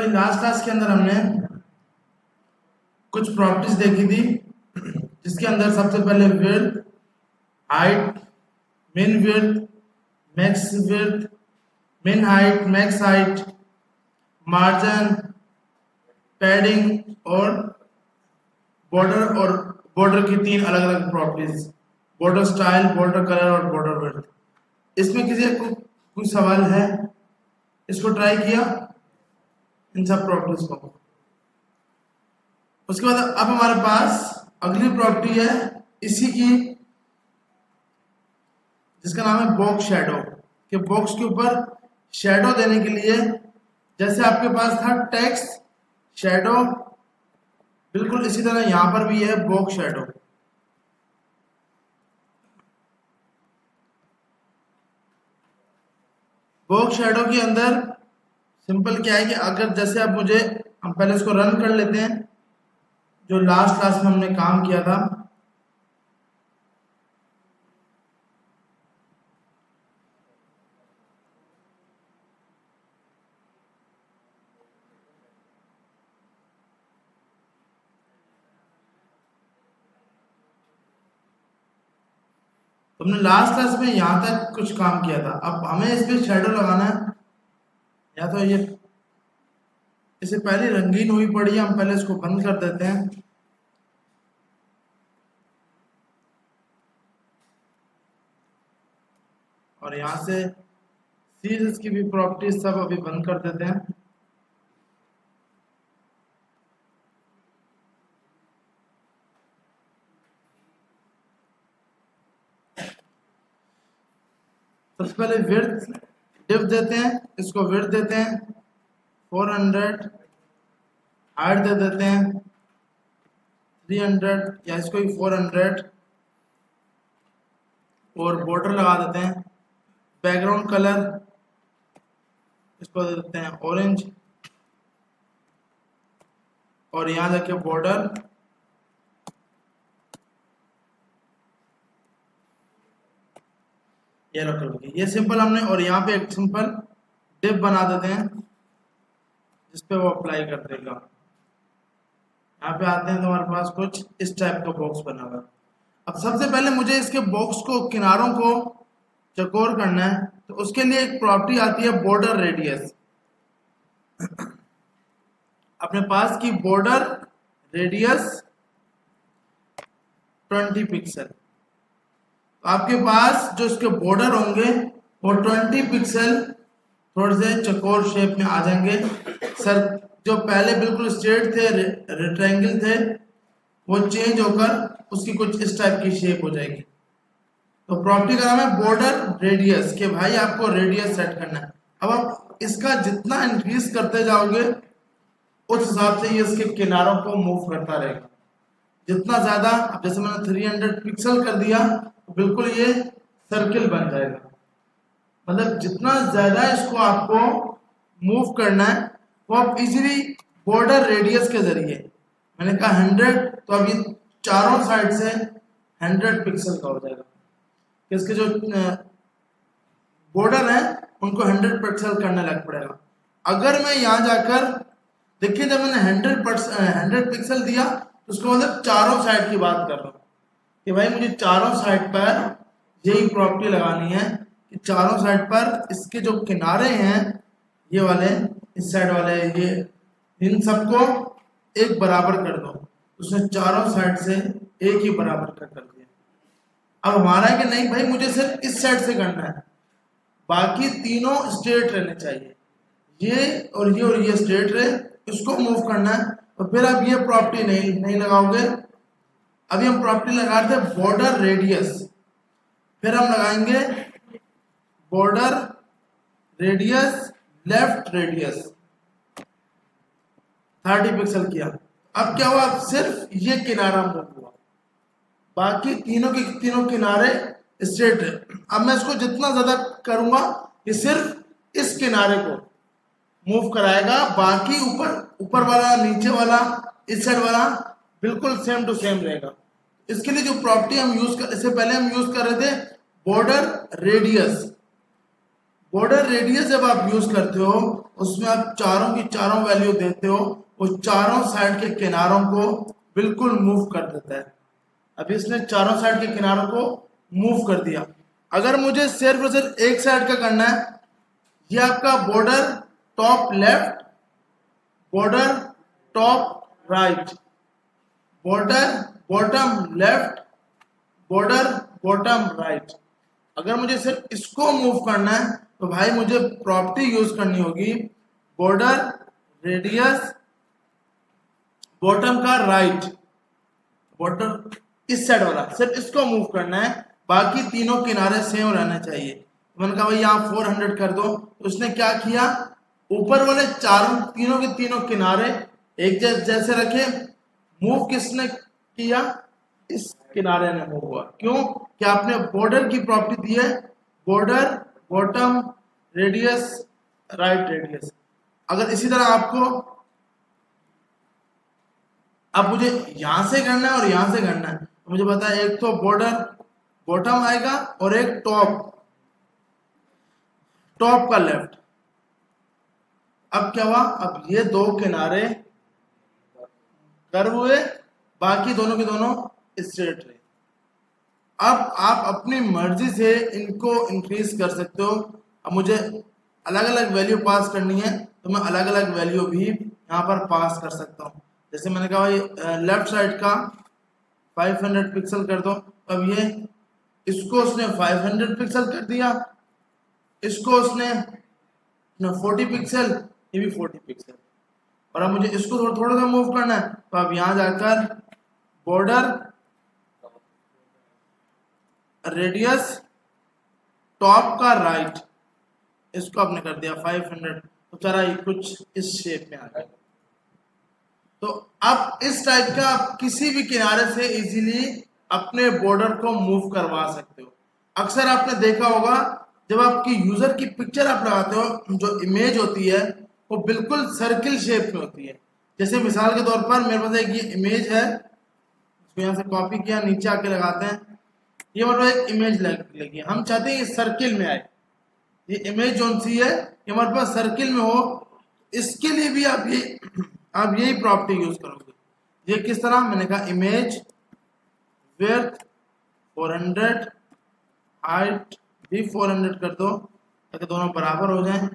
Last class के अंदर हमने कुछ प्रॉपर्टीज देखी थी, जिसके अंदर सबसे पहले विड्थ, हाइट, मिन विड्थ, मैक्स विड्थ, मिन height, max height, margin, padding और बॉर्डर की तीन अलग अलग properties, border style, border colour और बॉर्डर विड्थ। इसमें किसी को कोई सवाल है? इसको ट्राई किया इन सब प्रॉपर्टीज को। उसके बाद अब हमारे पास अगली प्रॉपर्टी है इसी की, जिसका नाम है बॉक्स शैडो। कि बॉक्स के ऊपर शैडो देने के लिए, जैसे आपके पास था टेक्स्ट शैडो, बिल्कुल इसी तरह यहां पर भी है बॉक्स शैडो। बॉक्स शैडो के अंदर सिंपल क्या है कि अगर जैसे आप हम पहले इसको रन कर लेते हैं, जो लास्ट क्लास में हमने काम किया था। तुमने लास्ट क्लास में यहां तक कुछ काम किया था। अब हमें इस पे शैडो लगाना है, या तो ये इसे पहले रंगीन हुई पड़ी है, हम पहले इसको बंद कर देते हैं। और यहां से सीरीज की भी प्रॉपर्टीज सब अभी बंद कर देते हैं। सबसे पहले विड्थ डिव देते हैं, इसको विड्थ देते हैं 400, हाइट दे देते हैं 300 या इसको ही 400, और बॉर्डर लगा देते हैं। बैकग्राउंड कलर इसको दे देते हैं ऑरेंज, और यहां जाके बॉर्डर येलो कलर की। ये सिंपल हमने, और यहाँ पे एक सिंपल डिव बना देते हैं जिसपे वो अप्लाई कर देगा। यहाँ पे आते हैं तो हमारे पास कुछ इस टाइप का बॉक्स बना हुआ है। अब सबसे पहले मुझे इसके बॉक्स को, किनारों को चौकोर करना है, तो उसके लिए एक प्रॉपर्टी आती है बॉर्डर रेडियस। अपने पास की बॉर्डर रेडियस 20 पिक्सल। आपके पास जो इसके बॉर्डर होंगे वो 20 पिक्सल थोड़े से चौकोर शेप में आ जाएंगे। सर जो पहले बिल्कुल स्ट्रेट थे, रेक्टेंगल थे, वो चेंज होकर उसकी कुछ इस टाइप की शेप हो जाएगी। तो प्रॉपर्टी का नाम है बॉर्डर रेडियस, कि भाई आपको रेडियस सेट करना है। अब आप इसका जितना इंक्रीज करते जाओगे उस हिसाब से ये इसके किनारों को मूव करता रहेगा। जितना ज्यादा, अब जैसे मैंने 300 पिक्सल कर दिया, तो बिल्कुल ये सर्किल बन जाएगा। मतलब जितना ज्यादा इसको आपको मूव करना है, वो आप इजीली बॉर्डर रेडियस के जरिए, मैंने कहा 100, तो अब ये चारों साइड से 100 पिक्सल का हो जाएगा। इसके जो बॉर्डर है उनको 100 पिक्सल करने लग पड़ेगा। अगर मैं यहां जाकर देखिए, जब मैंने 100 पिक्सल दिया, तो उसको मतलब चारों साइड की बात कर रहा हूँ कि भाई मुझे चारों साइड पर यही प्रॉपर्टी लगानी है कि चारों साइड पर इसके जो किनारे हैं, ये वाले, इस साइड वाले, ये, इन सबको एक बराबर कर दो। उसने चारों साइड से एक ही बराबर कर दिया। अब हमारा है कि नहीं भाई, मुझे सिर्फ इस साइड से करना है, बाकी तीनों स्ट्रेट रहने चाहिए। ये और ये स्ट्रेट रहे, इसको मूव करना है। और फिर आप ये प्रॉपर्टी नहीं लगाओगे। अभी हम प्रॉपर्टी लगा रहे थे बॉर्डर रेडियस, फिर हम लगाएंगे border radius left radius 30 pixel किया। अब क्या हुआ, अब सिर्फ ये किनारा मूव हुआ, बाकी तीनों के तीनों किनारे स्ट्रेट है। अब मैं इसको जितना ज्यादा करूंगा, ये सिर्फ इस किनारे को मूव कराएगा, बाकी ऊपर वाला, नीचे वाला, इस साइड वाला बिल्कुल सेम टू सेम रहेगा। इसके लिए जो प्रॉपर्टी हम इससे पहले हम यूज कर रहे थे बॉर्डर रेडियस। बॉर्डर रेडियस जब आप यूज करते हो उसमें आप चारों की चारों वैल्यू देते हो, वो चारों साइड के किनारों को बिल्कुल मूव कर देता है। अभी इसने चारों साइड के किनारों को मूव कर दिया। अगर मुझे सिर्फ और सिर्फ एक साइड का करना है, ये आपका border top left, border top right, border bottom left, border bottom right. अगर मुझे सिर्फ इसको मूव करना है तो भाई मुझे प्रॉपर्टी यूज करनी होगी बॉर्डर रेडियस बॉटम का राइट, बॉर्डर इस साइड वाला सिर्फ इसको मूव करना है, बाकी तीनों किनारे सेम रहने चाहिए। तो मैंने कहा भाई यहाँ 400 कर दो, तो उसने क्या किया, ऊपर वाले चारों तीनों के तीनों किनारे एक जैसे रखे। मूव किसने किया, इस किनारे ने मूव हुआ। क्यों कि आपने बॉर्डर की प्रॉपर्टी दी है border bottom radius right radius. अगर इसी तरह आपको अब मुझे यहां से करना है और यहां से करना है, तो मुझे पता है एक तो बॉर्डर बॉटम आएगा और एक टॉप टॉप का लेफ्ट। अब क्या हुआ, अब ये दो किनारे कर्व हुए, बाकी दोनों के दोनों स्ट्रेट रहे। अब आप अपनी मर्जी से इनको इंक्रीज कर सकते हो। अब मुझे अलग अलग वैल्यू पास करनी है तो मैं अलग अलग वैल्यू भी यहाँ पर पास कर सकता हूँ। जैसे मैंने कहा भाई लेफ्ट साइड का 500 पिक्सल कर दो, अब ये इसको उसने 500 पिक्सल कर दिया, इसको उसने 40 पिक्सल, ये भी 40 पिक्सल। और अब मुझे इसको थोड़ा सा मूव करना है, तो अब यहाँ जाकर बॉर्डर रेडियस टॉप का राइट, इसको आपने कर दिया 500, तो चला ये कुछ इस शेप में आ गया। तो अब इस टाइप का आप किसी भी किनारे से इजीली अपने बॉर्डर को मूव करवा सकते हो। अक्सर आपने देखा होगा जब आपकी यूजर की पिक्चर आप लगाते हो, जो इमेज होती है वो बिल्कुल सर्किल शेप में होती है। जैसे मिसाल के तौर पर मेरे पास एक ये इमेज है, इसको यहाँ से कॉपी किया, नीचे आके लगाते हैं, ये मतलब एक इमेज लगी, हम चाहते हैं ये सर्किल में आए, ये इमेज जोन सी है ये हमारे पास सर्किल में हो। इसके लिए भी आप यही प्रॉपर्टी यूज करोगे। ये किस तरह, मैंने कहा इमेज विड्थ 400, हाइट भी 400 कर दो ताकि दोनों बराबर हो जाएं।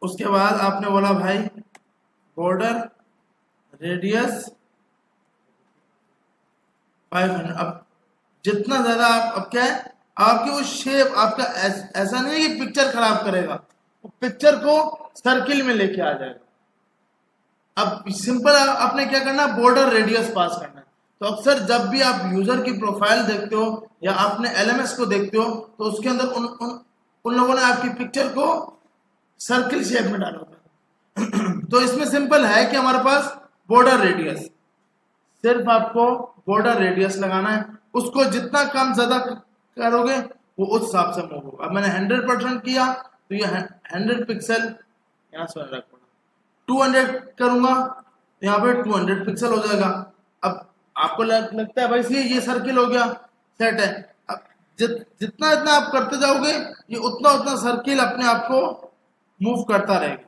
उसके बाद आपने बोला भाई बॉर्डर रेडियस 500। अब जितना ज्यादा आप, अब क्या है आपकी वो शेप आपका ऐसा नहीं है कि पिक्चर खराब करेगा, वो पिक्चर को सर्किल में लेके आ जाएगा। अब सिंपल आपने क्या करना है, बॉर्डर रेडियस पास करना है। तो अक्सर जब भी आप यूजर की प्रोफाइल देखते हो या आपने एलएमएस को देखते हो तो उसके अंदर उन लोगों ने आपकी पिक्चर को सर्किल शेप में डाला होता है। तो इसमें सिंपल है कि हमारे पास बॉर्डर रेडियस, सिर्फ आपको बॉर्डर रेडियस लगाना है, उसको जितना कम ज्यादा करोगे वो उस हिसाब से मूव होगा। अब मैंने 100% किया तो ये 100 पिक्सल यहाँ से रख पड़ा, 200 करूंगा तो यहाँ पे 200 पिक्सल हो जाएगा। अब आपको लगता है भाई ये सर्किल हो गया, सेट है। अब जितना इतना आप करते जाओगे ये उतना उतना सर्किल अपने आप को मूव करता रहेगा।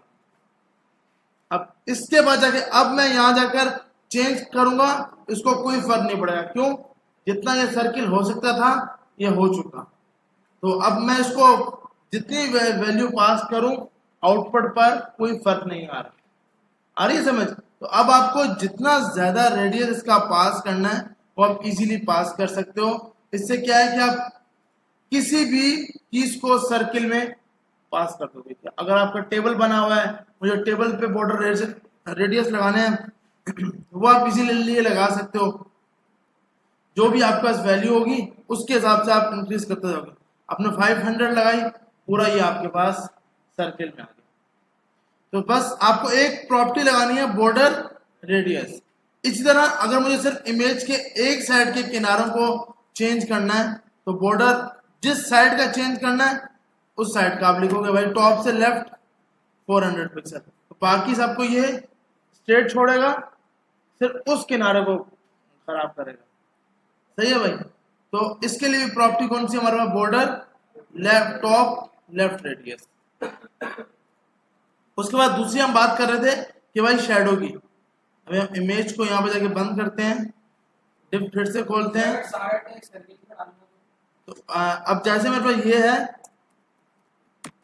अब इसके बाद जाके अब मैं यहाँ जाकर चेंज करूंगा, इसको कोई फर्क नहीं पड़ेगा। क्यों, जितना ये सर्किल हो सकता था ये हो चुका। तो अब मैं इसको जितनी वैल्यू पास करूं आउटपुट पर कोई फर्क नहीं आ रहा। आ रही है समझ। तो अब आपको जितना ज्यादा रेडियस इसका पास करना है वो आप इजीली पास कर सकते हो। इससे क्या है कि आप किसी भी चीज को सर्किल में पास कर दोगे। अगर आपका टेबल बना हुआ है, मुझे टेबल पे बॉर्डर रेडियस लगाने हैं वो आप इजीली लगा सकते हो। जो भी आपके पास वैल्यू होगी उसके हिसाब से आप इंक्रीज करते जाओगे। आपने 500 लगाई, पूरा ये आपके पास सर्किल में आ गया। तो बस आपको एक प्रॉपर्टी लगानी है बॉर्डर रेडियस। इसी तरह अगर मुझे सिर्फ इमेज के एक साइड के किनारों को चेंज करना है तो बॉर्डर जिस साइड का चेंज करना है उस साइड का आप लिखोगे भाई टॉप से लेफ्ट 400 पिक्सल। तो बाकी सबको ये स्ट्रेट छोड़ेगा, सिर्फ उस किनारे को खराब करेगा। सही है भाई। तो इसके लिए भी प्रॉपर्टी कौन सी हमारे पास, border left top left radius. उसके बाद दूसरी हम बात कर रहे थे कि भाई शेडो की। अभी हम इमेज को यहाँ पे जाके बंद करते हैं, फिर से खोलते हैं। तो अब जैसे मेरे पास ये है,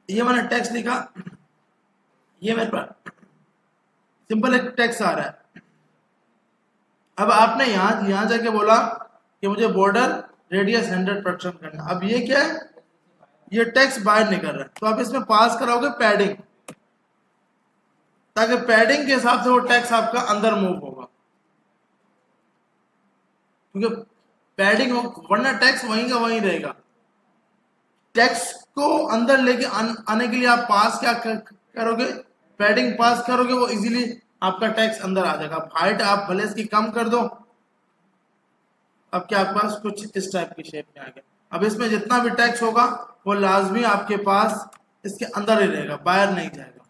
ये मैंने टेक्स्ट लिखा, ये मेरे पास सिंपल एक टेक्स्ट आ रहा है। अब आपने यहां जाके बोला कि मुझे बॉर्डर रेडियस 100% करना। अब ये क्या है, ये टेक्स्ट बाहर निकल रहा है, तो आप इसमें पास कराओगे पैडिंग, ताकि पैडिंग के हिसाब से वो टेक्स्ट आपका अंदर मूव होगा, क्योंकि पैडिंग हो, वरना टेक्स्ट वहीं का वहीं रहेगा। टेक्स्ट को अंदर लेके आने के लिए आप पास क्या करोगे, पैडिंग पास करोगे, वो इजीली आपका टेक्स्ट अंदर आ जाएगा। हाइट आप भले इसकी कम कर दो, अब क्या आपके पास कुछ इस टाइप की शेप में आ गया। अब इसमें जितना भी टेक्स्ट होगा वो लाजमी आपके पास इसके अंदर ही रहेगा, बाहर नहीं जाएगा।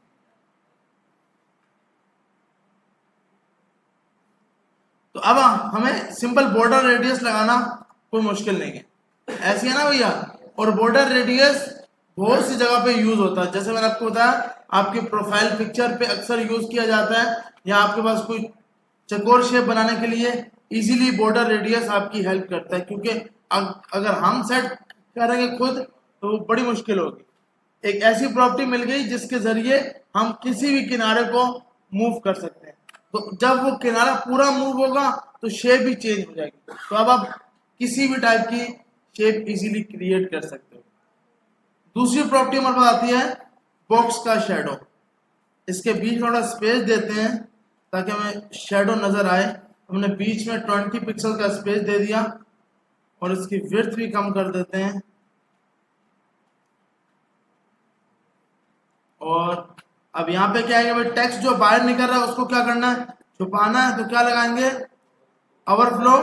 तो अब हमें सिंपल बॉर्डर रेडियस लगाना कोई मुश्किल नहीं है, ऐसी है ना भैया। और बॉर्डर रेडियस बहुत सी जगह पे यूज होता है, जैसे मैंने आपको बताया आपकी प्रोफाइल पिक्चर पे अक्सर यूज किया जाता है, या आपके पास कोई चकोर शेप बनाने के लिए इजीली बॉर्डर रेडियस आपकी हेल्प करता है, क्योंकि अगर हम सेट करेंगे खुद तो बड़ी मुश्किल होगी। एक ऐसी प्रॉपर्टी मिल गई जिसके जरिए हम किसी भी किनारे को मूव कर सकते हैं, तो जब वो किनारा पूरा मूव होगा तो शेप भी चेंज हो जाएगी। तो अब आप किसी भी टाइप की शेप इजीली क्रिएट कर सकते हो। दूसरी प्रॉपर्टी हमारे पास आती है बॉक्स का शेडो। इसके बीच थोड़ा स्पेस देते हैं ताकि हमें शेडो नजर आए। हमने बीच में 20 पिक्सल का स्पेस दे दिया और इसकी विड्थ भी कम कर देते हैं। और अब यहाँ पे क्या है, भाई टेक्स्ट जो बाहर निकल रहा है उसको क्या करना है, छुपाना है, तो क्या लगाएंगे, ओवरफ्लो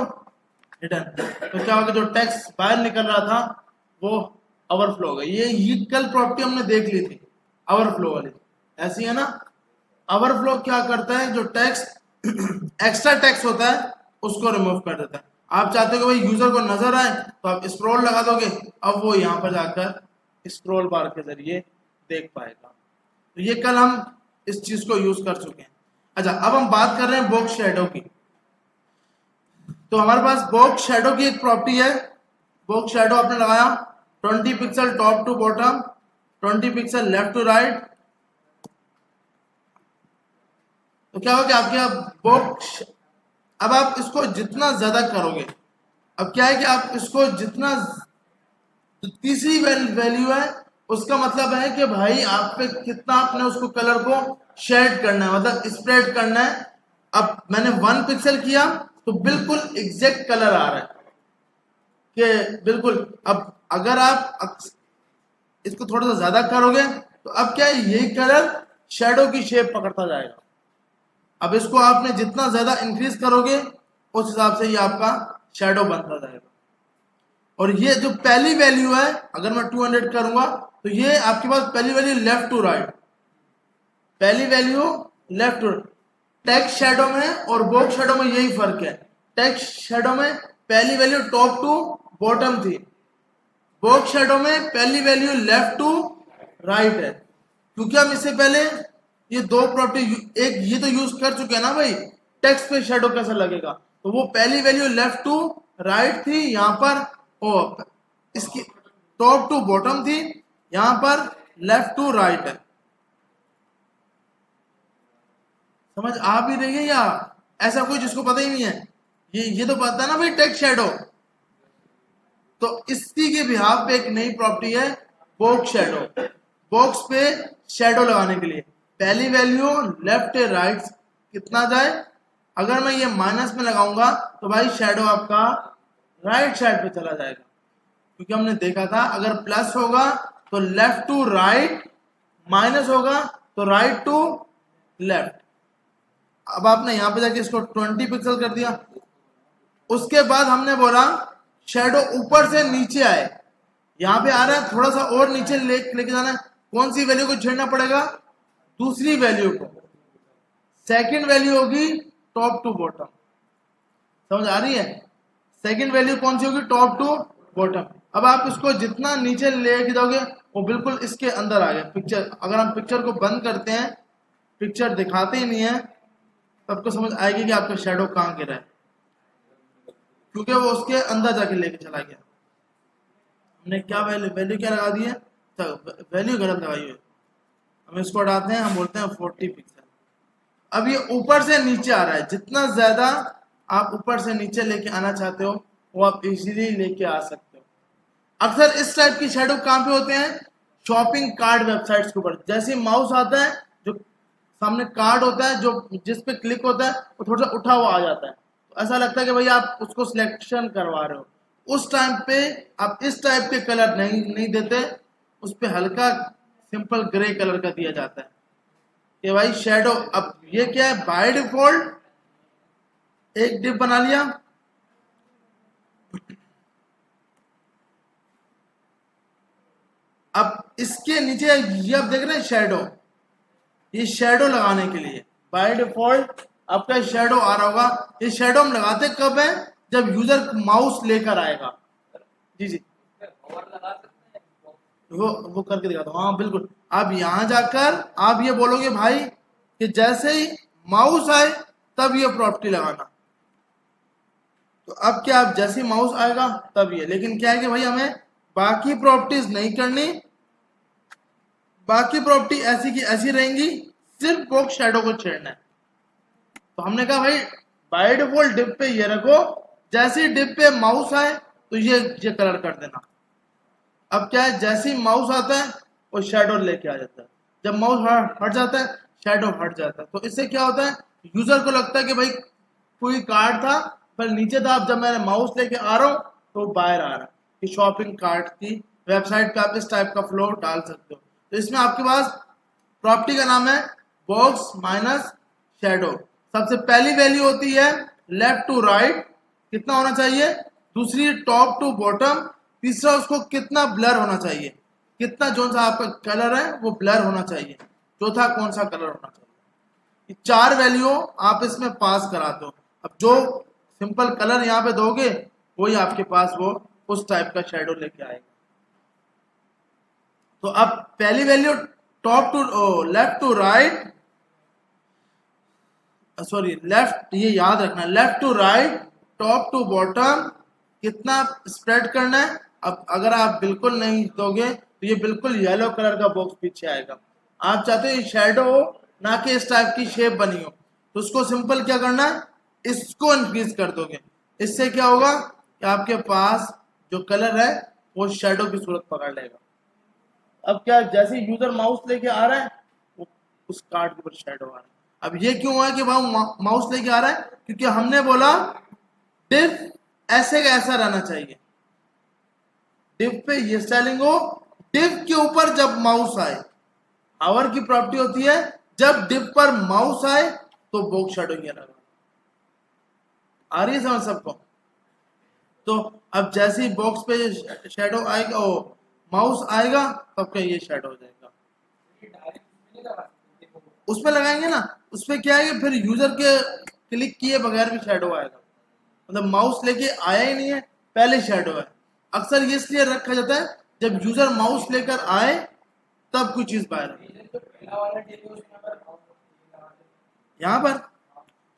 हिडन। तो क्या होगा, जो टेक्स्ट बाहर निकल रहा था वो ओवरफ्लो होगा। ये कल प्रॉपर्टी हमने देख ली थी ओवरफ्लो वाली, ऐसी है ना। ओवरफ्लो क्या करता है, जो टेक्स्ट एक्स्ट्रा टेक्स्ट होता है उसको रिमूव कर देता है। आप चाहते हो कि भाई यूजर को नजर आए तो आप स्क्रॉल लगा दोगे, अब वो यहाँ पर जाकर स्क्रॉल बार के जरिए देख पाएगा। तो ये कल हम इस चीज को यूज कर चुके हैं। अच्छा, अब हम बात कर रहे हैं बॉक्स शेडो की। तो हमारे पास बॉक्स शेडो की एक प्रॉपर्टी है। बॉक्स शेडो आपने लगाया 20 pixel top to bottom, 20 pixel left to right. तो क्या होगा कि आपके बॉक्स, अब आप इसको जितना ज्यादा करोगे, अब क्या है कि आप इसको जितना, तीसरी वैल्यू है उसका मतलब है कि भाई आप पे कितना आपने उसको कलर को शेड करना है, मतलब स्प्रेड करना है। अब मैंने 1 पिक्सल किया तो बिल्कुल एग्जैक्ट कलर आ रहा है कि बिल्कुल। अब अगर आप इसको थोड़ा सा ज्यादा करोगे तो अब क्या है, यही कलर शेडो की शेप पकड़ता जाएगा। अब इसको आपने जितना ज्यादा इंक्रीज करोगे उस हिसाब से ये आपका शेडो बनता जाएगा। और ये जो पहली वैल्यू है, अगर मैं 200 करूंगा तो ये आपके पास पहली वैल्यू लेफ्ट टू राइट, पहली value left to. Text shadow में और बॉक्स शेडो में यही फर्क है। टेक्स्ट शेडो में पहली वैल्यू टॉप टू बॉटम थी, बॉक्स शेडो में पहली वैल्यू लेफ्ट टू राइट है। क्योंकि हम इससे पहले ये दो प्रॉपर्टी, एक ये तो यूज कर चुके हैं ना भाई, टेक्स्ट पे शेडो कैसा लगेगा। तो वो पहली वैल्यू लेफ्ट टू राइट थी, यहां पर ओ इसकी टॉप टू बॉटम थी, यहां पर लेफ्ट टू राइट है। समझ आ भी रही है या ऐसा कोई जिसको पता ही नहीं है? ये तो पता है ना भाई टेक्स्ट शेडो। तो इसी के बिहाफ पे एक नई प्रॉपर्टी है बॉक्स शेडो। बॉक्स पे शेडो लगाने के लिए पहली वैल्यू लेफ्ट राइट कितना जाए, अगर मैं ये माइनस में लगाऊंगा तो भाई शेडो आपका राइट साइड पे चला जाएगा। क्योंकि हमने देखा था अगर प्लस होगा तो लेफ्ट टू राइट, माइनस होगा तो राइट टू लेफ्ट। अब आपने यहां पे जाके इसको 20 पिक्सल कर दिया। उसके बाद हमने बोला शेडो ऊपर से नीचे आए, यहां पे आ रहा है थोड़ा सा और नीचे लेके जाना है। कौन सी वैल्यू को छेड़ना पड़ेगा? दूसरी वैल्यू को। सेकंड वैल्यू होगी टॉप टू बॉटम। समझ आ रही है? सेकंड वैल्यू कौन सी होगी? Top to bottom. अब आप इसको जितना नीचे लेके जाओगे वो बिल्कुल इसके अंदर आ गया पिक्चर। अगर हम पिक्चर को बंद करते हैं, पिक्चर दिखाते ही नहीं है, तो आपको समझ आएगी कि आपका शेडो कहाँ गिरा है, क्योंकि वो उसके अंदर जाके लेके चला गया। हमने क्या वैल्यू क्या लगा दी है, वैल्यू गलत लगाई है। हम इसको हटाते हैं, हम बोलते हैं 40 पिक्सल। अब ये ऊपर से नीचे आ रहा है, जितना ज्यादा आप ऊपर से नीचे लेके आना चाहते हो वो आप इजीली लेके आ सकते हो। अक्सर इस टाइप की शेडो कहाँ पे होते हैं, शॉपिंग कार्ड वेबसाइट्स के ऊपर। जैसे माउस आता है, जो सामने कार्ड होता है, जो जिस पे क्लिक होता है वो थोड़ा सा उठा हुआ आ जाता है, तो ऐसा लगता है कि भाई आप उसको सिलेक्शन करवा रहे हो। उस टाइम पे आप इस टाइप के कलर नहीं देते, उस पे हल्का सिंपल ग्रे कलर का दिया जाता है कि भाई शेडो। अब ये क्या है, बाय डिफॉल्ट एक डिप बना लिया। अब इसके नीचे ये आप देख रहे हैं शेडो, ये शेडो लगाने के लिए बाय डिफॉल्ट आपका शेडो आ रहा होगा। ये शेडो हम लगाते कब है, जब यूजर माउस लेकर आएगा। जी जी, वो करके दिखाता हूँ। हाँ बिल्कुल, आप यहां जाकर आप ये बोलोगे भाई कि जैसे ही माउस आए तब ये प्रॉपर्टी लगाना। तो अब क्या, आप जैसे ही माउस आएगा तब ये, लेकिन क्या है कि भाई हमें बाकी प्रॉपर्टीज नहीं करनी, बाकी प्रॉपर्टी ऐसी की ऐसी रहेंगी, सिर्फ बॉक्स शेडो को छेड़ना है। तो हमने कहा भाई बाय डिफॉल्ट डिप पे ये रखो, जैसे ही डिप पे माउस आए तो ये कलर कर देना। अब क्या है, जैसे ही माउस आता है वो शेडो लेके आ जाता है, जब माउस हट जाता है शेडो हट जाता है। तो इससे क्या होता है, यूजर को लगता है कि भाई कोई कार्ड था पर नीचे था, अब जब मैं माउस लेके आ रहा हूँ तो बाहर आ रहा है। कि शॉपिंग कार्ट की वेबसाइट पे आप इस टाइप का फ्लो डाल सकते हो। तो इसमें आपके पास प्रॉपर्टी का नाम है बॉक्स माइनस शेडो। सबसे पहली वैल्यू होती है लेफ्ट टू राइट, कितना होना चाहिए, दूसरी टॉप टू बॉटम, तीसरा उसको कितना ब्लर होना चाहिए, कितना जो सा आपका कलर है वो ब्लर होना चाहिए, चौथा कौन सा कलर होना चाहिए। ये चार वैल्यू आप इसमें पास कराते हो। अब जो सिंपल कलर यहाँ पे दोगे वही आपके पास वो उस टाइप का शेडो लेके आएगा। तो अब पहली value top to left to right, sorry left, ये याद रखना, left to right top to bottom, कितना स्प्रेड करना है। अब अगर आप बिल्कुल नहीं दोगे तो ये बिल्कुल येलो कलर का बॉक्स पीछे आएगा। आप चाहते हो ये शेडो हो, ना कि इस टाइप की शेप बनी हो, तो उसको सिंपल क्या करना है, इसको इंक्रीज कर दोगे। इससे क्या होगा कि आपके पास जो कलर है वो शेडो की सूरत पकड़ लेगा। अब क्या, जैसे यूजर माउस लेके आ रहा है वो उस कार्ड के ऊपर शेडो आ रहा है। अब ये क्यों हुआ कि वह माउस लेके आ रहा है, क्योंकि हमने बोला डिफ ऐसे का ऐसा रहना चाहिए, डिफ पे ये स्टाइलिंग हो, डिफ के ऊपर जब माउस आए, हावर की प्रॉपर्टी होती है जब डिफ पर माउस आए तो बॉक्स शेडो ये लगा। आ रही है समझ सबको। तो अब जैसे ही बॉक्स पे शेडो आएगा, ओ माउस आएगा, तब क्या ये शेडो हो जाएगा। उसमें लगाएंगे ना, उसमें क्या है कि फिर यूजर के क्लिक किए बगैर भी शेडो आएगा, मतलब माउस लेके आया ही नहीं है पहले शेडो है। अक्सर ये इसलिए रखा जाता है जब यूजर माउस लेकर आए तब कोई चीज बाहर आए। यहाँ पर,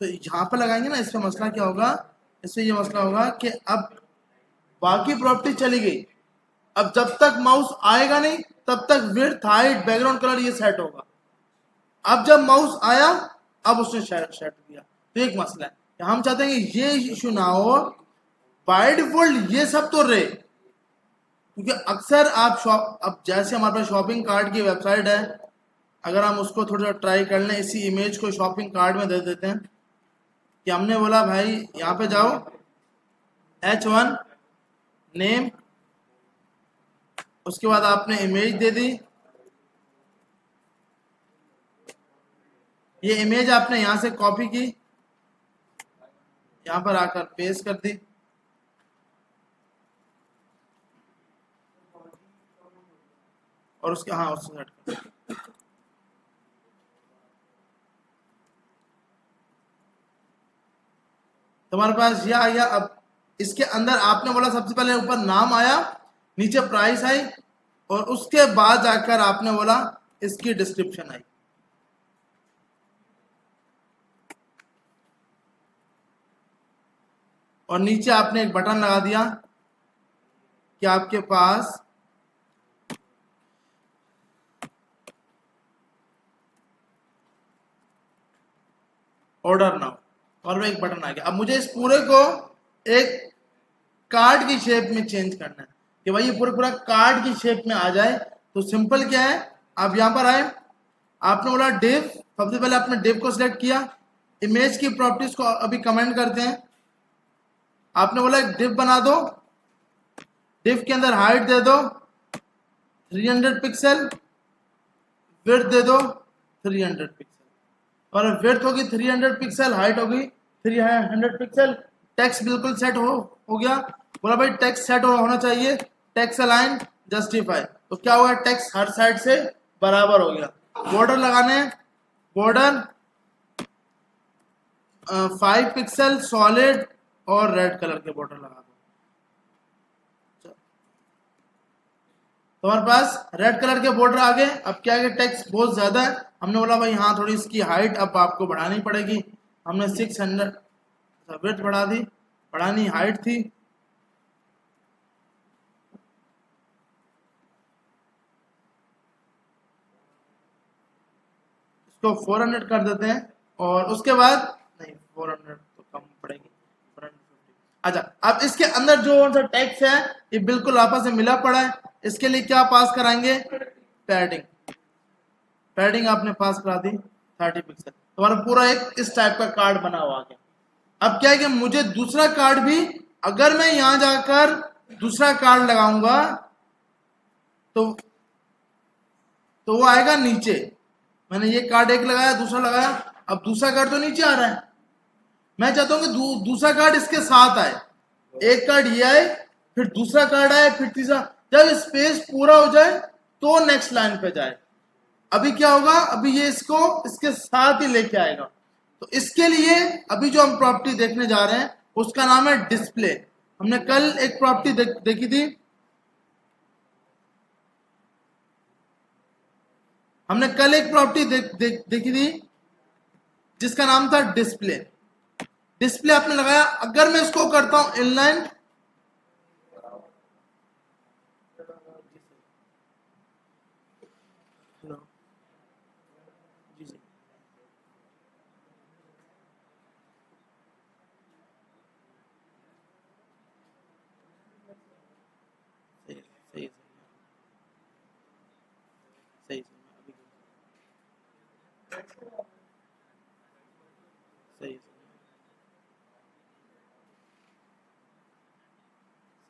तो यहाँ पर लगाएंगे ना, इसमें मसला क्या होगा, इससे ये मसला होगा कि अब बाकी प्रॉपर्टी चली गई, अब जब तक माउस आएगा नहीं तब तक विड्थ हाइट बैकग्राउंड कलर ये सेट होगा। अब जब माउस आया अब उसने सेट दिया, तो एक मसला है कि हम चाहते हैं कि ये इशू ना हो, बाय डिफॉल्ट ये सब तो रहे। क्योंकि अक्सर आप शॉप, अब जैसे हमारे पास शॉपिंग कार्ट की वेबसाइट है, अगर हम उसको थोड़ा सा ट्राई कर लें, इसी इमेज को शॉपिंग कार्ट में दे देते हैं कि हमने बोला भाई यहाँ पे जाओ, H1 नेम, उसके बाद आपने इमेज दे दी, ये इमेज आपने यहां से कॉपी की, यहां पर आकर पेस्ट कर दी। और उसके, हाँ उसको सेट कर, तुम्हारे पास ये आ गया। अब इसके अंदर आपने बोला सबसे पहले ऊपर नाम आया, नीचे प्राइस आई और उसके बाद जाकर आपने बोला इसकी डिस्क्रिप्शन आई। और नीचे आपने एक बटन लगा दिया कि आपके पास ऑर्डर नाउ, और वो एक बटन आ गया। अब मुझे इस पूरे को एक कार्ड की शेप में चेंज करना है कि भाई ये पूरा कार्ड की शेप में आ जाए। तो सिंपल क्या है, आप यहां पर आए, आपने बोला डिव, सबसे पहले आपने डिव को सिलेक्ट किया। इमेज की प्रॉपर्टीज को अभी कमेंट करते हैं। आपने बोला एक डिव बना दो, डिव के अंदर हाइट दे दो 300 पिक्सल, विड्थ दे दो 300 पिक्सल, और विड्थ होगी 300 पिक्सल, हाइट होगी 300 पिक्सल। टेक्स्ट बिल्कुल सेट हो गया। बोला भाई टेक्स्ट सेट होना चाहिए, टेक्स्ट अलाइन जस्टिफाई, तो क्या होगा, टेक्स्ट हर साइड से बराबर हो गया। बॉर्डर लगाने, बॉर्डर 5 पिक्सल सॉलिड और रेड कलर के बॉर्डर लगा दो। तो हमारे पास रेड कलर के बॉर्डर आ गए। अब क्या है, टेक्स्ट बहुत ज्यादा है, हमने बोला भाई हाँ थोड़ी इसकी हाइट अब आपको बढ़ानी पड़ेगी। हमने 600 विड्थ बढ़ा दी, बढ़ानी हाइट थी। इसको 400 कर देते हैं, और उसके बाद नहीं 400 तो कम पड़ेगी, 450। अच्छा, अब इसके अंदर जो टेक्स्ट है ये बिल्कुल आपस में मिला पड़ा है। इसके लिए क्या पास कराएंगे, पैडिंग। पैडिंग आपने पास करा दी 30 पिक्सल, तुम्हारा पूरा एक इस टाइप का कार्ड बना हुआ है। अब क्या है कि मुझे दूसरा कार्ड भी, अगर मैं यहां जाकर दूसरा कार्ड लगाऊंगा तो वो आएगा नीचे। मैंने ये कार्ड एक लगाया, दूसरा लगाया, अब दूसरा कार्ड तो नीचे आ रहा है। मैं चाहता हूं कि दूसरा कार्ड इसके साथ आए। एक कार्ड ये आए, फिर दूसरा कार्ड आए, फिर तीसरा। जब स्पेस पूरा हो जाए तो नेक्स्ट लाइन पे जाए। अभी क्या होगा, अभी ये इसको इसके साथ ही लेके आएगा। तो इसके लिए अभी जो हम प्रॉपर्टी देखने जा रहे हैं उसका नाम है डिस्प्ले। हमने कल एक प्रॉपर्टी देखी थी, हमने कल एक प्रॉपर्टी देखी थी जिसका नाम था डिस्प्ले। डिस्प्ले आपने लगाया, अगर मैं इसको करता हूं इनलाइन, सही सही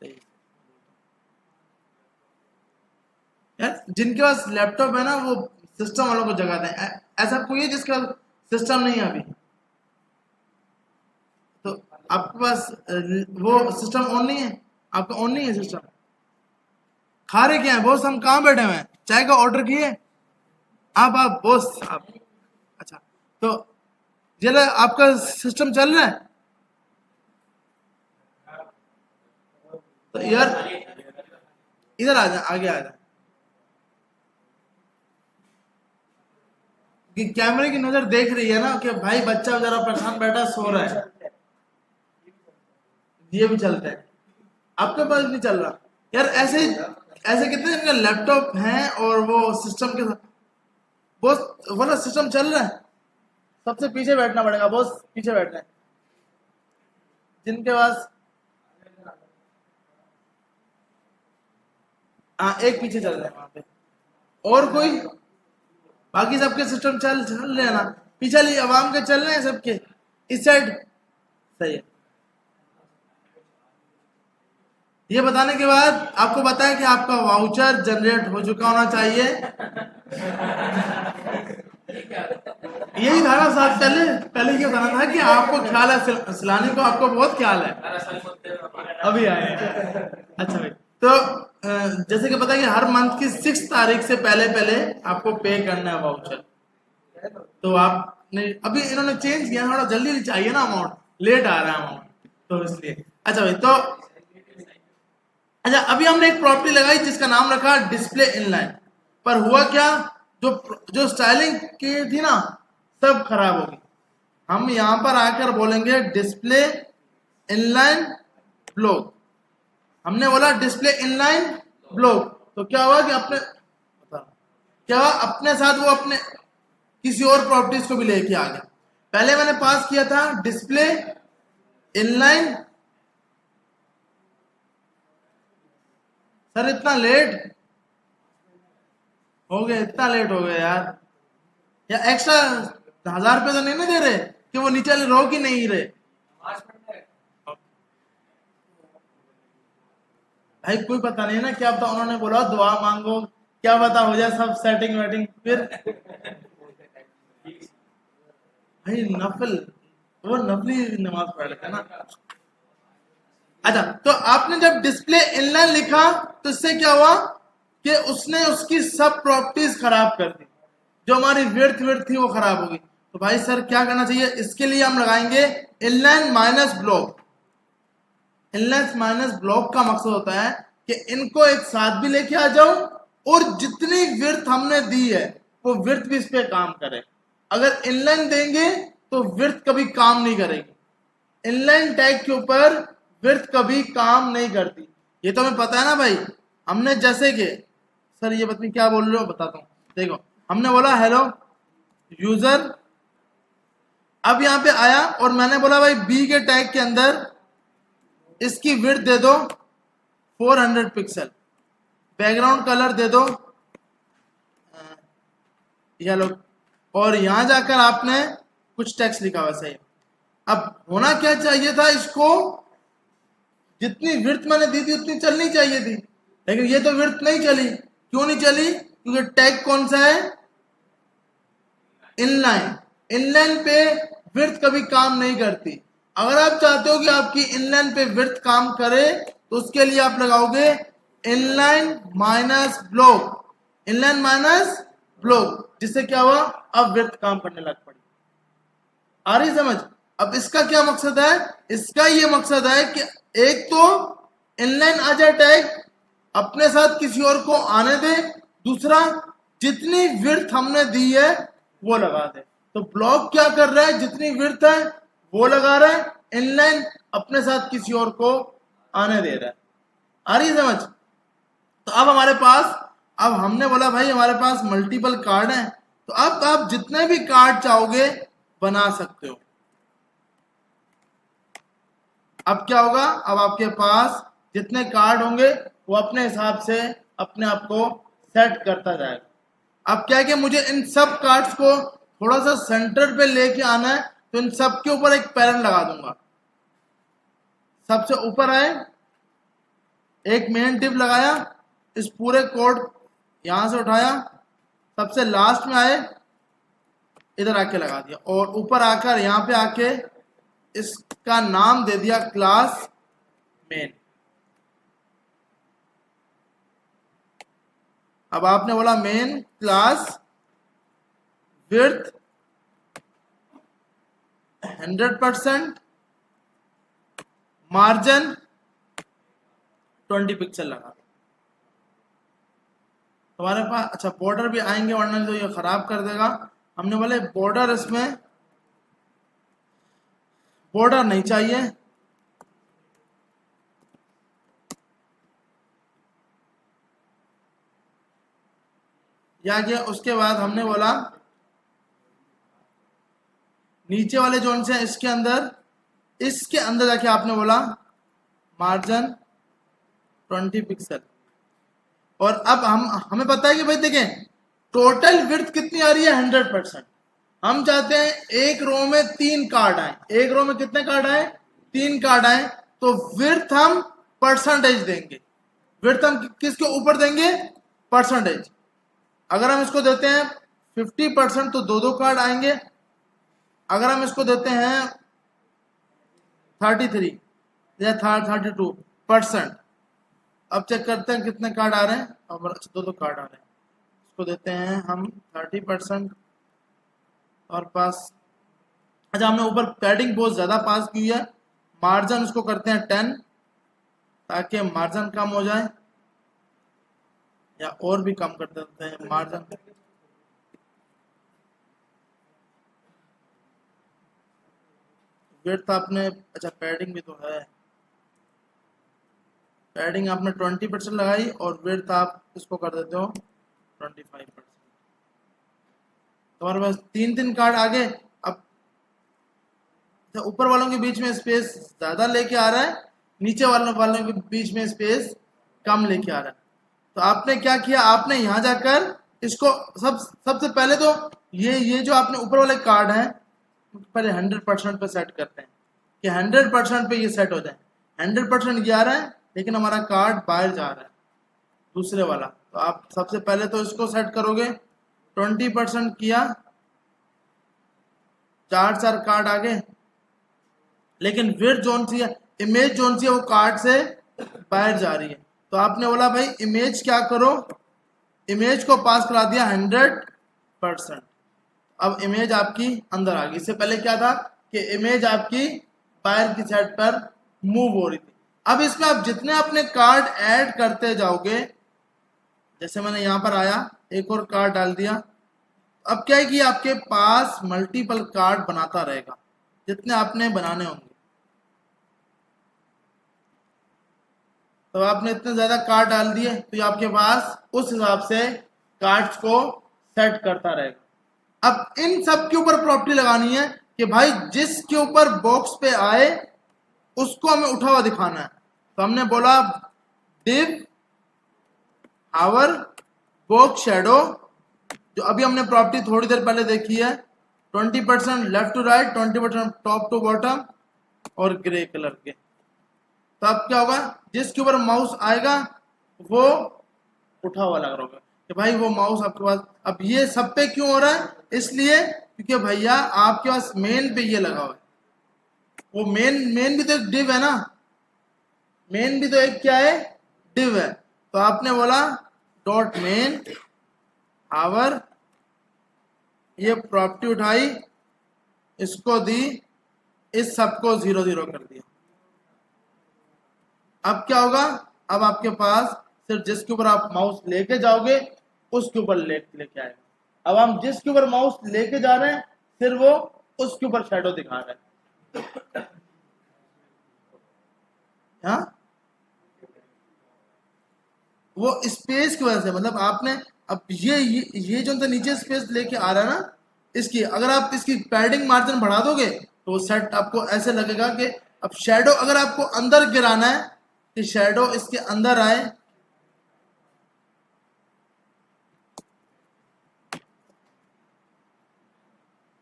सही। यार जिनके पास लैपटॉप है ना वो सिस्टम वालों को जगाते हैं। ऐसा कोई है जिसका सिस्टम नहीं है अभी, तो आपके पास वो सिस्टम ऑन नहीं है, आपका ऑन नहीं है सिस्टम। खा रहे क्या है बॉस, हम कहाँ बैठे हुए हैं, चाय का ऑर्डर किए आप बॉस आप। अच्छा, तो जरा आपका सिस्टम चल रहा है, तो यार इधर आ जा, आगे आ जा। कि कैमरे की नजर देख रही है ना कि भाई बच्चा जरा परेशान बैठा सो रहा है, ये भी चलता है। आपके पास नहीं चल रहा यार। ऐसे ऐसे कितने जिनका लैपटॉप है और वो सिस्टम के साथ, बॉस वाला सिस्टम चल रहा है, सबसे पीछे बैठना पड़ेगा बॉस, पीछे बैठना है जिनके पास। हाँ एक पीछे चल रहा है वहां पे, और कोई, बाकी सबके सिस्टम चल रहे हैं ना, पीछे वाली आवाम के चल रहे हैं सबके, इस साइड सही है। ये बताने के बाद आपको बताया कि आपका वाउचर जनरेट हो चुका होना चाहिए। यही था ना साहब, पहले ये बताना था कि आपको ख्याल है सिलानी को, आपको बहुत ख्याल है, अभी आए। अच्छा भाई, तो जैसे कि पता है कि हर मंथ की 6 तारीख से पहले पहले आपको पे करना है वाउचर। तो आपने अभी इन्होंने चेंज किया, थोड़ा जल्दी चाहिए ना अमाउंट, लेट आ रहा है अमाउंट, तो इसलिए। अच्छा भाई, तो अच्छा, अभी हमने एक प्रॉपर्टी लगाई जिसका नाम रखा डिस्प्ले इनलाइन, पर हुआ क्या, जो स्टाइलिंग की थी ना सब खराब होगी। हम यहां पर आकर बोलेंगे डिस्प्ले इनलाइन ब्लॉक। हमने बोला डिस्प्ले इनलाइन ब्लॉक, तो क्या हुआ कि क्या हुआ, अपने साथ वो अपने किसी और प्रॉपर्टीज को भी लेके आ गया। पहले मैंने पास किया था डिस्प्ले इनलाइन, सर इतना लेट हो गया, इतना लेट हो गया यार, या एक्स्ट्रा 1000 रुपये तो नहीं ना दे रहे कि वो नीचे वाले रो की नहीं रहे? भाई कोई पता नहीं ना, क्या पता उन्होंने बोला दुआ मांगो, क्या पता हो जाए सब सेटिंग वेटिंग फिर। भाई नफल, वो नफली नमाज पढ़ लेते ना। अच्छा, तो आपने जब डिस्प्ले इनलाइन लिखा तो इससे क्या हुआ कि उसने उसकी सब प्रॉपर्टीज खराब कर दी, जो हमारी विड्थ विड्थ थी वो खराब होगी। तो भाई सर क्या करना चाहिए, इसके लिए हम लगाएंगे inline minus block. Inline minus block का मकसद होता है कि इनको एक साथ भी लेके आ जाओ और जितनी विड्थ हमने दी है वो विड्थ भी इस पे काम करे। अगर इनलाइन देंगे तो विड्थ कभी काम नहीं करेगी, इनलाइन टैग के ऊपर विड्थ कभी काम नहीं करती। ये तो हमें पता है ना भाई। हमने जैसे कि सर ये बताइए क्या बोल रहे हो, बताता हूँ। देखो हमने बोला हेलो यूजर, अब यहां पे आया और मैंने बोला भाई बी के टैग के अंदर इसकी विड्थ दे दो 400 पिक्सल, बैकग्राउंड कलर दे दो येलो, और यहां जाकर आपने कुछ टेक्स्ट लिखा हुआ सही। अब होना क्या चाहिए था, इसको जितनी विड्थ मैंने दी थी उतनी चलनी चाहिए थी, लेकिन ये तो विड्थ नहीं चली। क्यों नहीं चली? क्योंकि टैग कौन सा है, इनलाइन। इनलाइन पे विड्थ कभी काम नहीं करती। अगर आप चाहते हो कि आपकी इनलाइन पे विड्थ काम करे तो उसके लिए आप लगाओगे inline minus block, inline minus block, जिससे क्या हुआ, अब विड्थ काम करने लग पड़ी। आ रही समझ? अब इसका क्या मकसद है, इसका ये मकसद है कि एक तो इनलाइन आ जाए टैग, अपने साथ किसी और को आने दे, दूसरा जितनी विड्थ हमने दी है वो लगा दे। तो ब्लॉक क्या कर रहा है, जितनी विड्थ है वो लगा रहा है, इनलाइन अपने साथ किसी और को आने दे रहा है। आ रही समझ? तो अब हमारे पास, अब हमने बोला भाई हमारे पास मल्टीपल कार्ड हैं, तो अब आप जितने भी कार्ड चाहोगे बना सकते हो। अब क्या होगा, अब आपके पास जितने कार्ड होंगे वो अपने हिसाब से अपने आप को सेट करता जाएगा। अब क्या है कि मुझे इन सब कार्ड्स को थोड़ा सा सेंटर पे लेके आना है, तो इन सब के ऊपर एक पैरेंट लगा दूंगा। सबसे ऊपर आए, एक मेन डिव लगाया, इस पूरे कोड यहां से उठाया, सबसे लास्ट में आए इधर आके लगा दिया, और ऊपर आकर यहां पे आके इसका नाम दे दिया क्लास मेन। अब आपने बोला main class width 100%, margin 20 pixel लगा। तुम्हारे पास अच्छा बॉर्डर भी आएंगे, वरना तो ये खराब कर देगा। हमने बोले बॉर्डर, इसमें बॉर्डर नहीं चाहिए, या गया। उसके बाद हमने बोला नीचे वाले जोन से इसके अंदर जाके आपने बोला मार्जिन 20 पिक्सल। और अब हमें पता है कि भाई देखें टोटल विड्थ कितनी आ रही है, 100%। हम चाहते हैं एक रो में 3 कार्ड आए, एक रो में कितने कार्ड आए, 3 कार्ड आए, तो विड्थ हम परसेंटेज देंगे। विड्थ हम किसके ऊपर देंगे, परसेंटेज। अगर हम इसको देते हैं 50% तो 2 कार्ड आएंगे। अगर हम इसको देते हैं 33 या 32%, अब चेक करते हैं कितने कार्ड आ रहे हैं। अब 2 कार्ड आ रहे हैं, इसको देते हैं हम 30% और पास। अच्छा, हमने ऊपर पैडिंग बहुत ज्यादा पास की है, मार्जिन उसको करते हैं 10, ताकि मार्जिन कम हो जाए, या और भी कम कर देते हैं मार्जिन। विड्थ आपने, अच्छा पैडिंग भी तो है, पैडिंग आपने 20% लगाई और विड्थ आप इसको कर देते हो 25%। तुम्हारे पास तीन तीन कार्ड आगे। अब ऊपर वालों के बीच में स्पेस ज्यादा लेके आ रहा है, नीचे वालों के बीच में स्पेस कम लेके आ रहा है। तो आपने क्या किया, आपने यहां जाकर इसको सबसे पहले तो ये जो आपने ऊपर वाले कार्ड हैं पहले 100% पे सेट करते हैं कि 100% पे ये सेट हो जाए। 100% ये आ रहा है लेकिन हमारा कार्ड बाहर जा रहा है दूसरे वाला, तो आप सबसे पहले तो इसको सेट करोगे। 20% किया, चार कार्ड आगे, लेकिन विड्थ जोन सी है, इमेज जोन सी है, वो कार्ड से बाहर जा रही है। तो आपने बोला भाई इमेज क्या करो, इमेज को पास करा दिया 100%। अब इमेज आपकी अंदर आ गई। इससे पहले क्या था कि इमेज आपकी बाहर की साइड पर मूव हो रही थी। अब इसमें आप जितने अपने कार्ड ऐड करते जाओगे, जैसे मैंने यहां पर आया एक और कार्ड डाल दिया, अब क्या है कि आपके पास मल्टीपल कार्ड बनाता रहेगा जितने आपने बनाने होंगे। तो आपने इतने ज्यादा कार्ड डाल दिए तो ये आपके पास उस हिसाब से कार्ड्स को सेट करता रहेगा। अब इन सब के ऊपर प्रॉपर्टी लगानी है कि भाई जिसके ऊपर बॉक्स पे आए उसको हमें उठा हुआ दिखाना है। तो हमने बोला div हावर बॉक्स शेडो, जो अभी हमने प्रॉपर्टी थोड़ी देर पहले देखी है, 20% left to right, 20% top to bottom और ग्रे कलर के। तो अब क्या होगा, जिसके ऊपर माउस आएगा वो उठा हुआ लग रहा होगा कि भाई वो माउस आपके पास। अब ये सब पे क्यों हो रहा है, इसलिए क्योंकि भैया आपके पास मेन पे ये लगा हुआ है। वो मेन भी तो एक डिव है ना, मेन भी तो एक क्या है, डिव है। तो आपने बोला डॉट मेन आवर, ये प्रॉपर्टी उठाई, इसको दी, इस सबको 0 0 कर दिया। अब क्या होगा, अब आपके पास सिर्फ जिसके ऊपर आप माउस लेके जाओगे उसके ऊपर लेके आएगा। अब हम जिसके ऊपर माउस लेके जा रहे हैं फिर वो उसके ऊपर शैडो दिखा रहा है। हाँ, वो स्पेस की वजह से, मतलब आपने अब ये जो नीचे स्पेस लेके आ रहा है ना, इसकी अगर आप इसकी पैडिंग मार्जिन बढ़ा दोगे तो सेट आपको ऐसे लगेगा कि अब शैडो अगर आपको अंदर गिराना है कि शैडो इसके अंदर आए,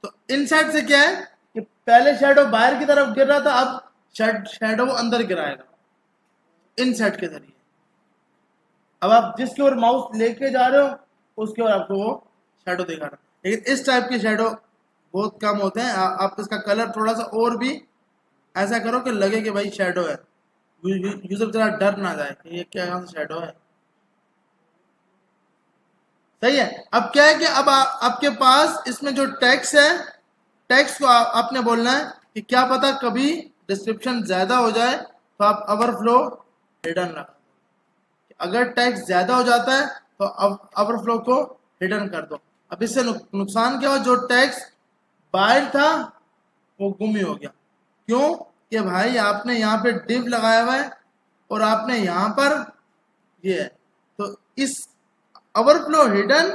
तो इनसाइड से क्या है कि पहले शैडो बाहर की तरफ गिर रहा था, अब शैडो अंदर गिराएगा इनसाइड के जरिए। अब आप जिसके ओर माउस लेके जा रहे हो उसके ओर आपको वो शैडो दिखा रहा है। लेकिन इस टाइप के शैडो बहुत कम होते हैं। आप इसका कलर थोड़ा सा और भी ऐसा करो कि लगे कि भाई शैडो है, यूजर जरा डर ना जाए कि ये क्या शैडो है। सही है। अब क्या है कि अब आपके पास इसमें जो टेक्स्ट है, टेक्स्ट को आपने बोलना है कि क्या पता कभी डिस्क्रिप्शन ज्यादा हो जाए तो आप ओवरफ्लो हिडन रखो। अगर टेक्स्ट ज्यादा हो जाता है तो ओवरफ्लो को हिडन कर दो। अब इससे नुकसान क्या हो, जो टेक्स्ट बाहर था वो गुम ही हो गया। क्यों कि भाई आपने यहाँ पे डिव लगाया हुआ है और आपने यहाँ पर ये है, तो इस ओवरफ्लो हिडन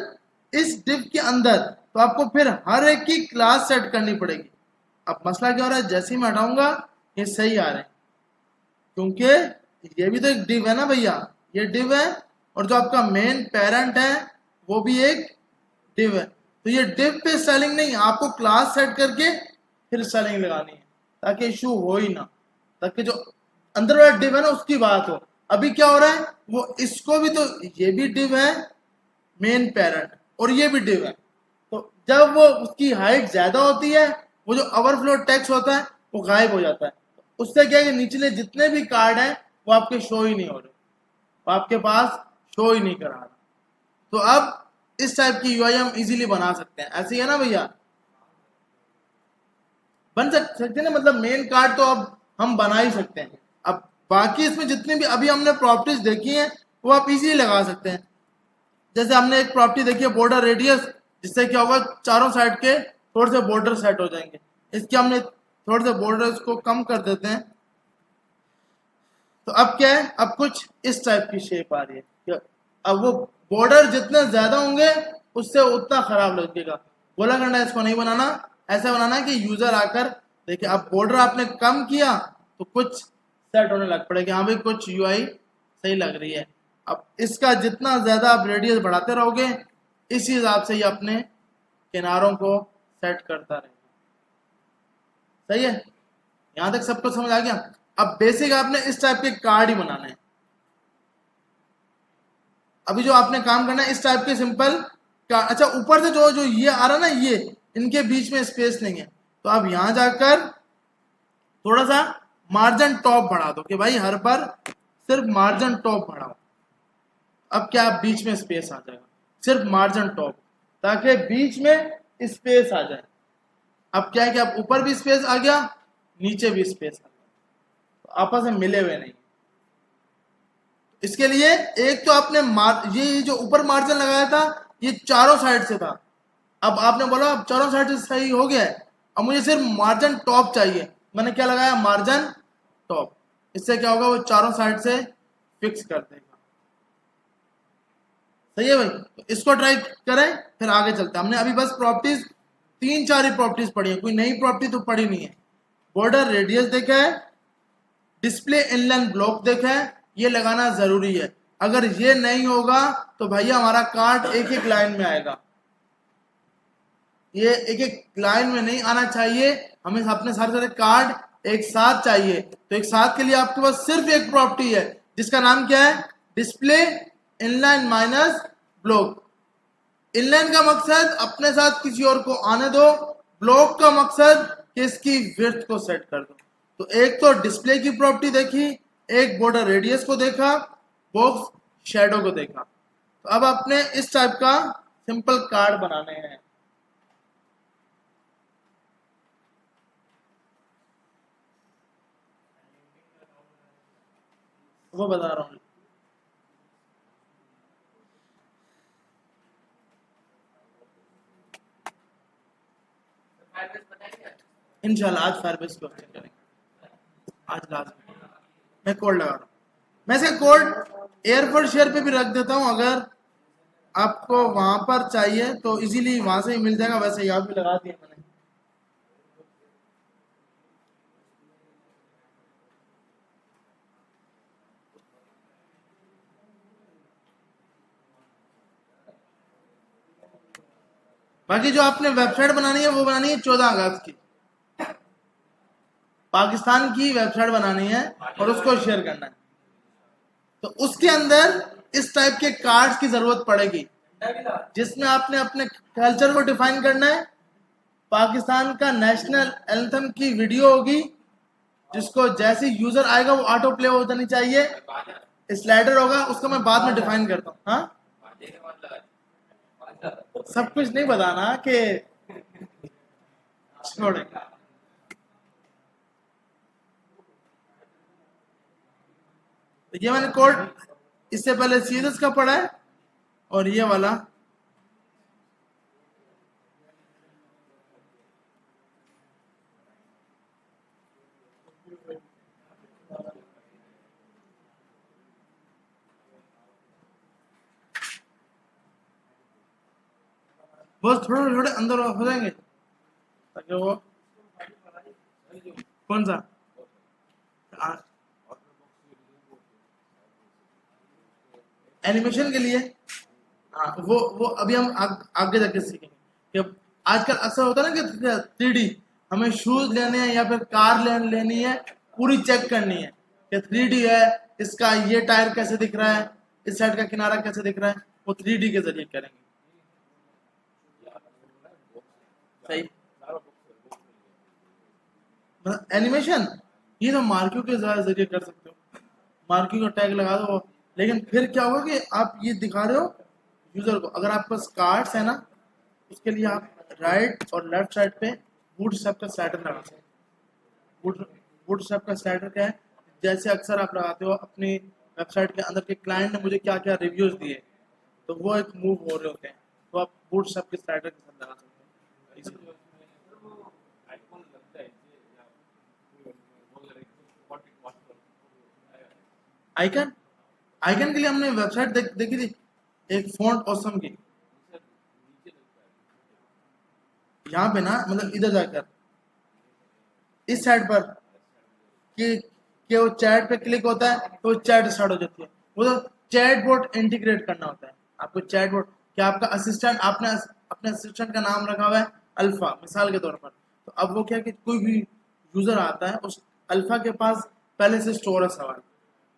इस डिव के अंदर, तो आपको फिर हर एक की क्लास सेट करनी पड़ेगी। अब मसला क्या हो रहा है, जैसे ही मैं हटाऊंगा ये सही आ रहे हैं क्योंकि ये भी तो एक डिव है ना भैया, ये डिव है और जो आपका मेन पेरेंट है वो भी एक डिव है। तो ये डिव पे स्टाइलिंग नहीं, आपको क्लास सेट करके फिर स्टाइलिंग लगानी है ताकि इशू हो ही ना, ताकि जो अंदर वाला डिव है ना उसकी बात हो। अभी क्या हो रहा है, वो इसको भी तो, ये भी डिव है मेन पेरेंट और ये भी डिव है, तो जब वो उसकी हाइट ज्यादा होती है वो जो ओवरफ्लो टेक्स्ट होता है वो गायब हो जाता है। उससे क्या है कि निचले जितने भी कार्ड हैं वो आपके शो ही नहीं हो रहे, वो आपके पास शो ही नहीं करा रहा। तो अब इस टाइप की यूआई हम इजीली बना सकते हैं। ऐसे ही है ना भैया, बन सकते हैं ना, मतलब मेन कार्ड तो अब हम बना ही सकते हैं। अब बाकी इसमें जितने भी अभी हमने प्रॉपर्टीज देखी हैं वो आप इजीली लगा सकते हैं। जैसे हमने एक प्रॉपर्टी देखी है बॉर्डर रेडियस, जिससे क्या होगा चारों साइड के थोड़े से बॉर्डर सेट हो जाएंगे। इसके हमने थोड़े से बॉर्डर्स को कम कर देते हैं, तो अब क्या है, अब कुछ इस टाइप की शेप आ रही है। अब वो बॉर्डर जितने ज्यादा होंगे उससे उतना खराब लगेगा। बोला करना है इसको नहीं बनाना, ऐसा बनाना है कि यूजर आकर देखे। अब बॉर्डर आपने कम किया तो कुछ सेट होने लग पड़ेगा, हाँ भाई कुछ यूआई सही लग रही है। अब इसका जितना ज्यादा आप रेडियस बढ़ाते रहोगे इसी हिसाब से ये अपने किनारों को सेट करता रहेगा। सही है, यहां तक सबको समझ आ गया। अब बेसिक आपने इस टाइप के कार्ड ही बनाने हैं। अभी जो आपने काम करना है इस टाइप के सिंपल कार्ड। अच्छा, ऊपर से जो जो ये आ रहा है ना, ये इनके बीच में स्पेस नहीं है, तो आप यहां जाकर थोड़ा सा मार्जिन टॉप बढ़ा दो कि भाई हर पर सिर्फ मार्जिन टॉप बढ़ाओ। अब क्या, बीच में स्पेस आ जाएगा, सिर्फ मार्जिन टॉप, ताकि बीच में स्पेस आ जाए। अब क्या है कि अब ऊपर भी स्पेस आ गया, नीचे भी स्पेस आ गया, तो आपस में मिले हुए नहीं। इसके लिए एक तो आपने ये जो ऊपर मार्जिन लगाया था ये चारों साइड से था। अब आपने बोला अब चारों साइड से सही हो गया है, अब मुझे सिर्फ मार्जिन टॉप चाहिए। मैंने क्या लगाया, मार्जिन टॉप। इससे क्या होगा, वो चारों साइड से फिक्स कर देगा। सही है भाई, तो इसको ट्राई करें, फिर आगे चलते हैं। हमने अभी बस प्रॉपर्टीज 3-4 ही प्रॉपर्टीज पढ़ी है, कोई नई प्रॉपर्टी तो पढ़ी नहीं है। बॉर्डर रेडियस देखा है, डिस्प्ले इनलाइन ब्लॉक देखा है, ये लगाना जरूरी है। अगर ये नहीं होगा तो भैया हमारा कार्ड एक एक लाइन में आएगा, ये एक एक लाइन में नहीं आना चाहिए। हमें अपने सारे सारे कार्ड एक साथ चाहिए, तो एक साथ के लिए आपके पास सिर्फ एक प्रॉपर्टी है जिसका नाम क्या है, display inline minus block. Inline का मकसद अपने साथ किसी और को आने दो, ब्लॉक का मकसद कि इसकी विड्थ को सेट कर दो। तो एक तो डिस्प्ले की प्रॉपर्टी देखी, एक बॉर्डर रेडियस को देखा, बॉक्स शेडो को देखा। तो अब अपने इस टाइप का सिंपल कार्ड बनाने हैं। वो बता रहा हूं, इंशाल्लाह आज फायरबेस को करेंगे, आज लास्ट मैं कोड लगा रहा हूँ। मैं इसका कोड एयरफोर्स शेयर पे भी रख देता हूँ, अगर आपको वहां पर चाहिए तो इजीली वहां से ही मिल जाएगा। वैसे यहाँ भी लगा दिया मैंने। बाकी जो आपने वेबसाइट बनानी है वो बनानी है 14 अगस्त की, पाकिस्तान की वेबसाइट बनानी है और उसको शेयर करना है। तो उसके अंदर इस टाइप के कार्ड्स की जरूरत पड़ेगी, जिसमें आपने अपने कल्चर को डिफाइन करना है। पाकिस्तान का नेशनल एंथम की वीडियो होगी, जिसको जैसे यूजर आएगा वो ऑटो प्ले हो जानी चाहिए। स्लाइडर होगा, उसको मैं बाद में डिफाइन करता हूँ। हाँ, सब कुछ नहीं बताना कि छोड़े। तो ये मैंने कोड इससे पहले सीएसएस का पढ़ा है, और ये वाला बस थोड़े थोड़े अंदर हो जाएंगे, ताकि वो कौन सा एनिमेशन के लिए, हाँ वो अभी हम आगे जाके सीखेंगे। कि आजकल अक्सर होता है ना कि 3D हमें शूज लेने हैं या फिर कार लेनी है, पूरी चेक करनी है कि 3D है, इसका ये टायर कैसे दिख रहा है, इस साइड का किनारा कैसे दिख रहा है, वो 3D के जरिए करेंगे। सही, मतलब एनिमेशन ये तो मार्क्यू के जरिए कर सकते हो, मार्क्यू का टैग लगा दो। लेकिन फिर क्या होगा कि आप ये दिखा रहे हो यूजर को, अगर आपके पास कार्ड्स है ना, उसके लिए आप राइट और लेफ्ट साइड पे बूटस्ट्रैप का स्लाइडर लगा सकते हैं। बूटस्ट्रैप का स्लाइडर क्या है, जैसे अक्सर आप लगाते हो अपनी वेबसाइट के अंदर के क्लाइंट ने मुझे क्या क्या रिव्यूज दिए, तो वो एक मूव हो रहे होते हैं, तो आप बूटस्ट्रैप के स्लाइडर के साथ लगा सकते हैं easily। आइकन आइकन के लिए हमने वेबसाइट देखी थी एक फॉन्ट ऑसम की, यहाँ पे ना मतलब इधर जाकर इस साइड पर कि वो चैट पे क्लिक होता है तो चैट स्टार्ट हो जाती है। वो तो चैट बोट इंटीग्रेट करना होता है आपको। चैट बोट क्या आपका असिस्टेंट, आपने अपने असिस्टेंट का नाम रखा हुआ है अल्फा मिसाल के तौर पर, तो अब वो क्या कि कोई भी यूजर आता है उस अल्फा के पास पहले से स्टोर है सवाल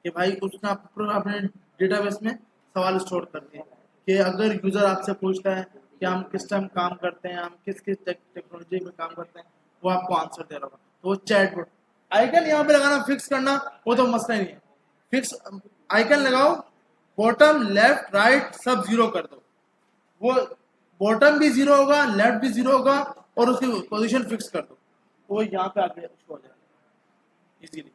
कि भाई उसने अपने डेटाबेस में सवाल स्टोर कर दिए कि अगर यूजर आपसे पूछता है कि हम किस टाइम काम करते हैं, हम किस किस टेक्नोलॉजी में काम करते हैं, वो आपको आंसर दे रहा होगा। तो वो चैट बोट आइकन यहाँ पे लगाना फिक्स करना वो तो मसला ही नहीं है। फिक्स आइकन लगाओ, बॉटम लेफ्ट राइट सब जीरो कर दो, वो बॉटम भी जीरो होगा लेफ्ट भी जीरो होगा और उसकी पोजीशन फिक्स कर दो, तो वो यहाँ पे आके उसको हो जाएगा इजीली।